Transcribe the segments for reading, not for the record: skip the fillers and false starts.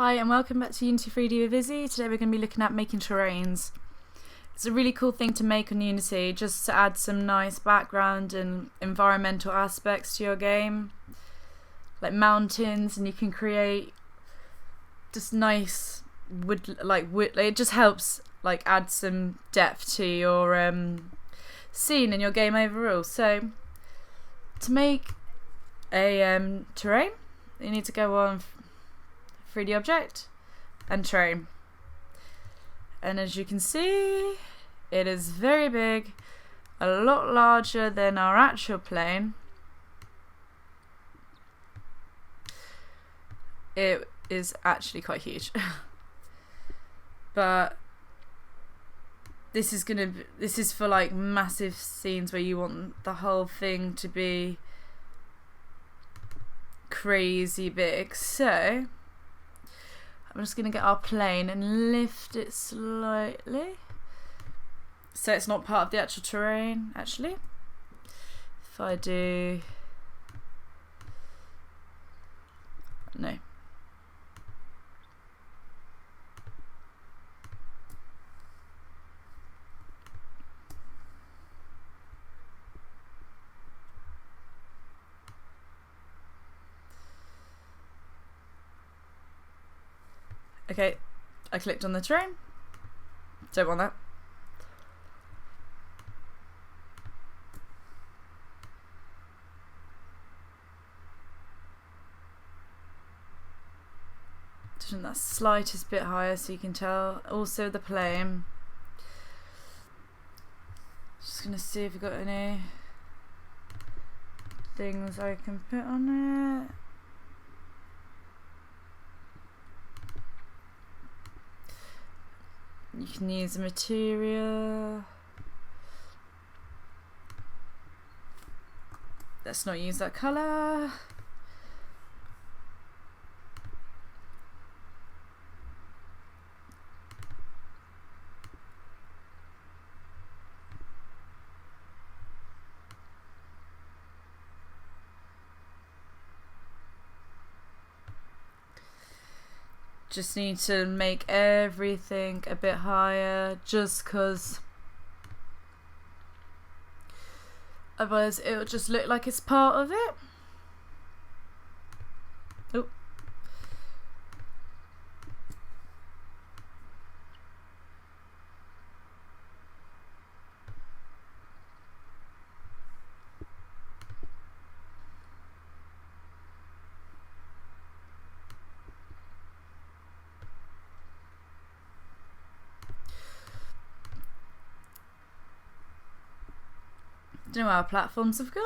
Hi and welcome back to Unity 3D with Izzy. Today we're going to be looking at making terrains. It's a really cool thing to make on Unity just to add some nice background and environmental aspects to your game. Like mountains, and you can create just nice wood, it just helps like add some depth to your scene and your game overall. So to make a terrain, you need to go on 3D object and terrain, and as you can see it is very big, a lot larger than our actual plane. It is actually quite huge but this is for like massive scenes where you want the whole thing to be crazy big. So I'm just going to get our plane and lift it slightly so it's not part of the actual terrain. Actually, if I do no, okay, I clicked on the terrain. Don't want that. Turn that slightest bit higher so you can tell. Also the plane. Just gonna see if we've got any things I can put on it. You can use a material. Let's not use that colour. Just need to make everything a bit higher just because otherwise it'll just look like it's part of it. Oh. Don't know where our platforms have gone.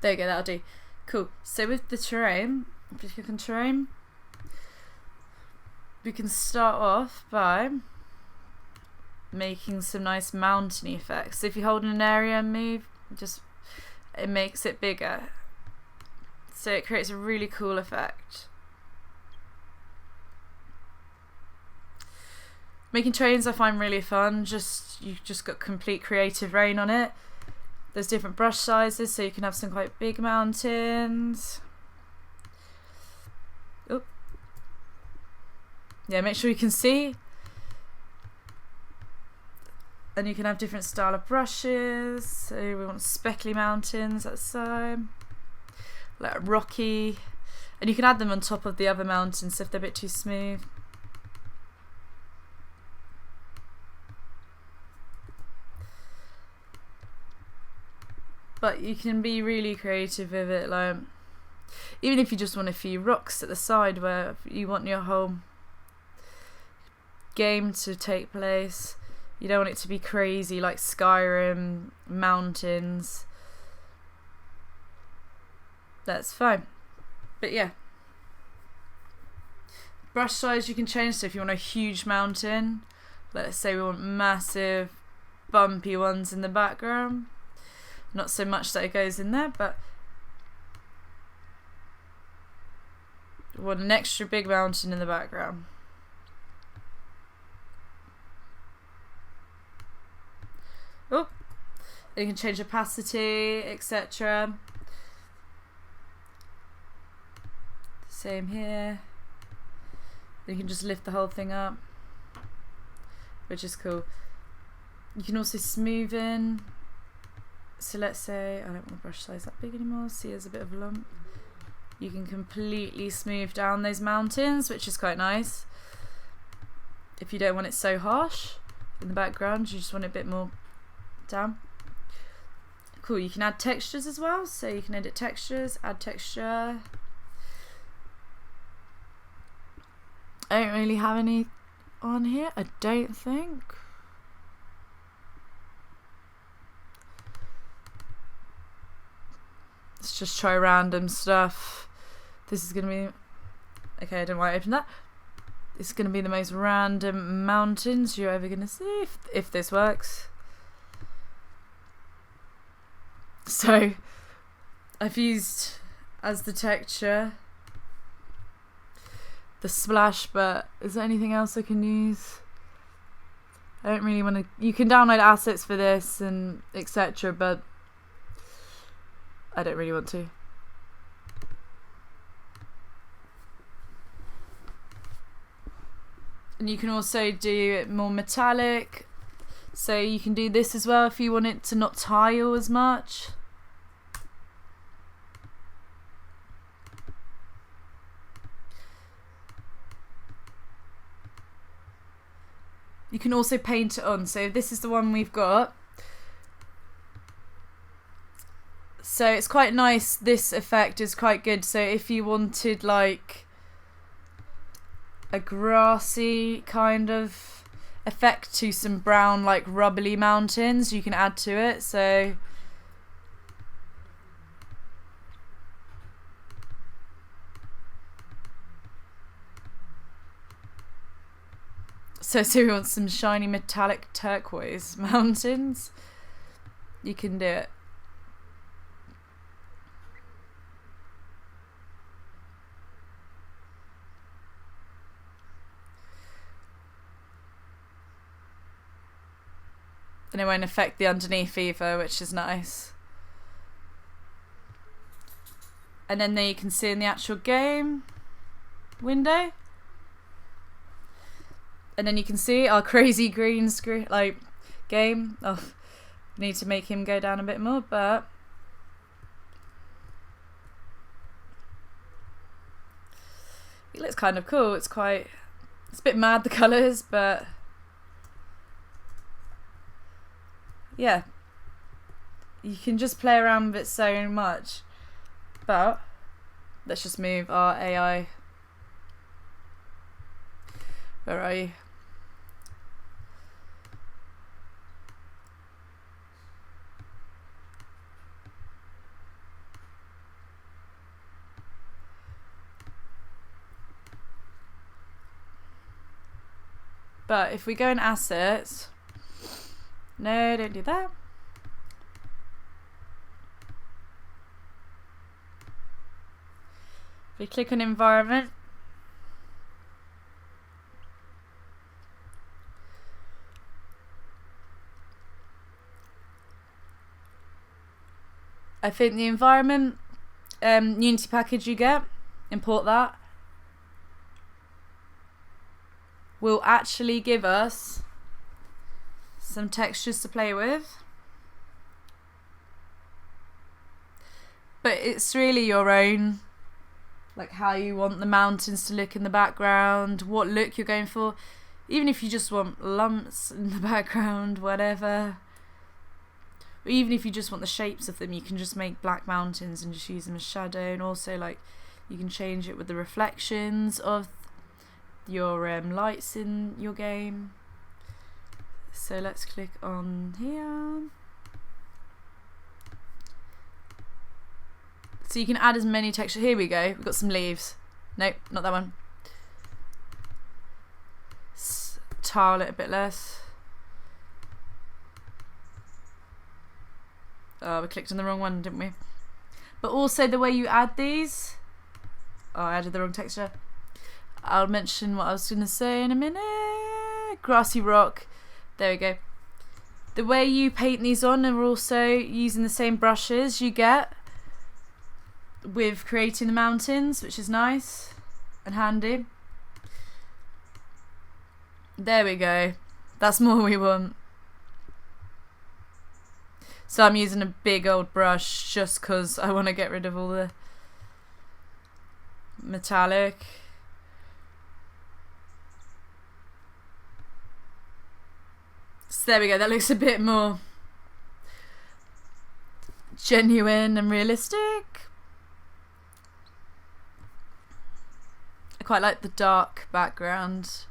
There you go, that'll do. Cool. So with the terrain, if you click on terrain, we can start off by making some nice mountainy effects. So if you hold in an area and move, it makes it bigger. So it creates a really cool effect. Making terrains I find really fun. You've just got complete creative reign on it. There's different brush sizes, so you can have some quite big mountains. Oop. Yeah, make sure you can see. And you can have different style of brushes. So we want speckly mountains at the side, like rocky, and you can add them on top of the other mountains if they're a bit too smooth. But you can be really creative with it, like even if you just want a few rocks at the side where you want your whole game to take place. You don't want it to be crazy like Skyrim mountains. That's fine. But yeah, brush size you can change. So if you want a huge mountain, let's say we want massive bumpy ones in the background, not so much that it goes in there, but we want an extra big mountain in the background. Oh, you can change opacity, etc. Same here. You can just lift the whole thing up, which is cool. You can also smooth in. So let's say I don't want the brush size that big anymore. See, there's a bit of a lump. You can completely smooth down those mountains, which is quite nice. If you don't want it so harsh in the background, you just want it a bit more down. Cool, you can add textures as well. So you can edit textures, add texture. I don't really have any on here, I don't think. Let's just try random stuff. This is going to be... Okay, I don't want to open that. It's going to be the most random mountains you're ever going to see, if this works. So, I've used as the texture the splash, but is there anything else I can use? I don't really want to... You can download assets for this and etc, but I don't really want to. And you can also do it more metallic, so you can do this as well if you want it to not tile as much. You can also paint it on, so this is the one we've got. So it's quite nice, this effect is quite good, so if you wanted like a grassy kind of effect to some brown like rubbly mountains, you can add to it. So we want some shiny metallic turquoise mountains, you can do it. And it won't affect the underneath either, which is nice. And then there you can see in the actual game window. And then you can see our crazy green screen, like, game. Oh, need to make him go down a bit more, but it looks kind of cool. It's a bit mad, the colours, but yeah, you can just play around with it so much. But let's just move our AI. Where are you? But if we go in assets, no, don't do that. If we click on environment, I think the environment Unity package you get, import that, will actually give us some textures to play with. But it's really your own, like how you want the mountains to look in the background, what look you're going for. Even if you just want lumps in the background, whatever. Or even if you just want the shapes of them, you can just make black mountains and just use them as shadow. And also, like, you can change it with the reflections of your lights in your game. So let's click on here. So you can add as many textures. Here we go. We've got some leaves. Nope, not that one. Tile it a bit less. Oh, we clicked on the wrong one, didn't we? But also the way you add these. Oh, I added the wrong texture. I'll mention what I was going to say in a minute. Grassy rock. There we go. The way you paint these on are also using the same brushes you get with creating the mountains, which is nice. and handy. There we go. That's more we want. So I'm using a big old brush just because I want to get rid of all the metallic. So there we go. That looks a bit more genuine and realistic. I quite like the dark background.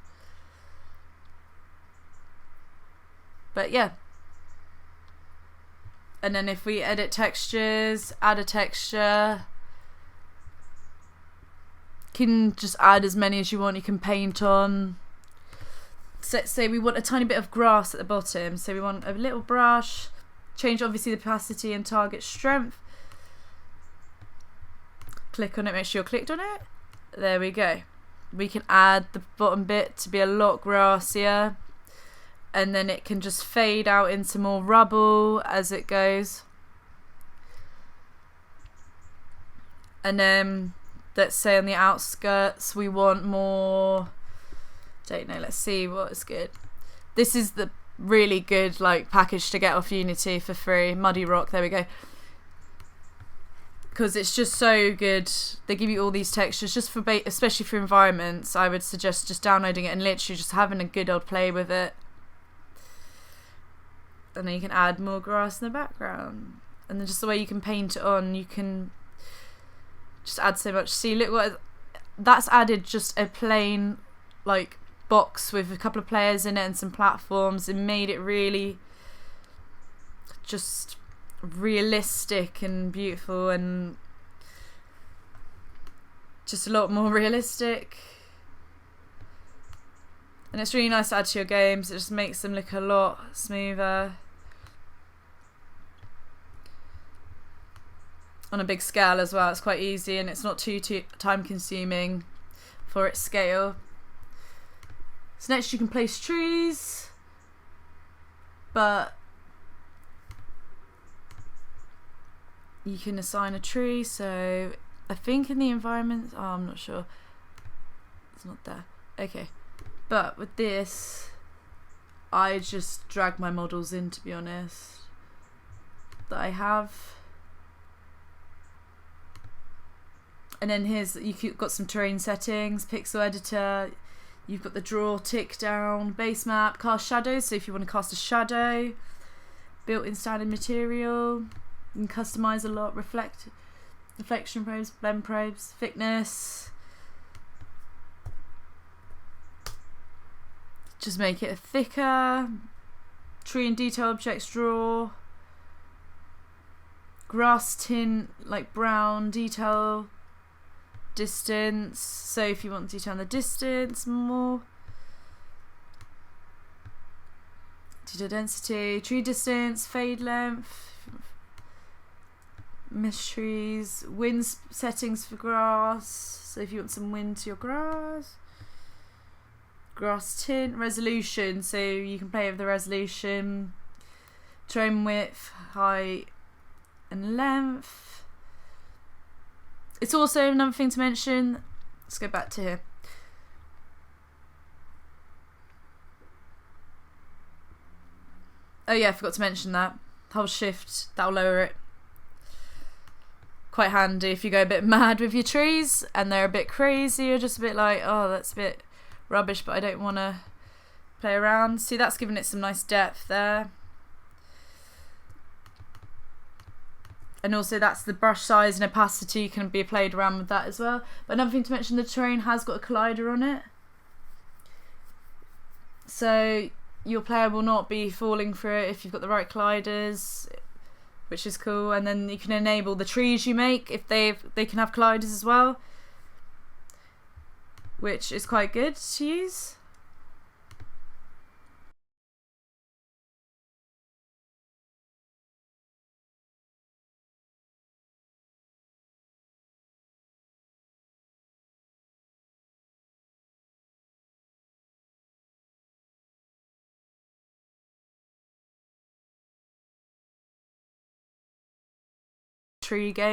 But yeah. And then if we edit textures, add a texture, you can just add as many as you want. You can paint on. So let's say we want a tiny bit of grass at the bottom. So we want a little brush. Change obviously the opacity and target strength. Click on it, make sure you're clicked on it. There we go. We can add the bottom bit to be a lot grassier. And then it can just fade out into more rubble as it goes. And then let's say on the outskirts we want more, don't know, let's see what is good. This is the really good like package to get off Unity for free, Muddy Rock, there we go. Because it's just so good. They give you all these textures just for especially for environments. I would suggest just downloading it and literally just having a good old play with it. And then you can add more grass in the background. And then just the way you can paint it on, you can just add so much. See, look what that's added, just a plain like box with a couple of players in it and some platforms, and made it really just realistic and beautiful and just a lot more realistic. And it's really nice to add to your games. It just makes them look a lot smoother. On a big scale as well, it's quite easy and it's not too time consuming for its scale. So next you can place trees, but you can assign a tree. So I think in the environment, oh, I'm not sure, it's not there. Okay, but with this I just drag my models in, to be honest, that I have. And then here's, you've got some terrain settings, pixel editor, you've got the draw, tick down, base map, cast shadows, so if you want to cast a shadow, built-in standard material, you can customize a lot, reflection probes, blend probes, thickness, just make it thicker, tree and detail objects draw, grass tint like brown, detail, distance, so if you want detail on the distance more, detail density, tree distance, fade length, mesh trees, wind settings for grass, so if you want some wind to your grass, grass tint, resolution, so you can play with the resolution, terrain width, height and length. It's also another thing to mention, let's go back to here. Oh yeah, I forgot to mention that. Hold shift, that'll lower it. Quite handy if you go a bit mad with your trees and they're a bit crazy, you're just a bit like, oh, that's a bit rubbish, but I don't want to play around. See, that's giving it some nice depth there. And also that's the brush size and opacity, can be played around with that as well. But another thing to mention, the terrain has got a collider on it. So your player will not be falling through it if you've got the right colliders, which is cool. And then you can enable the trees you make if they can have colliders as well, which is quite good to use. Tree game.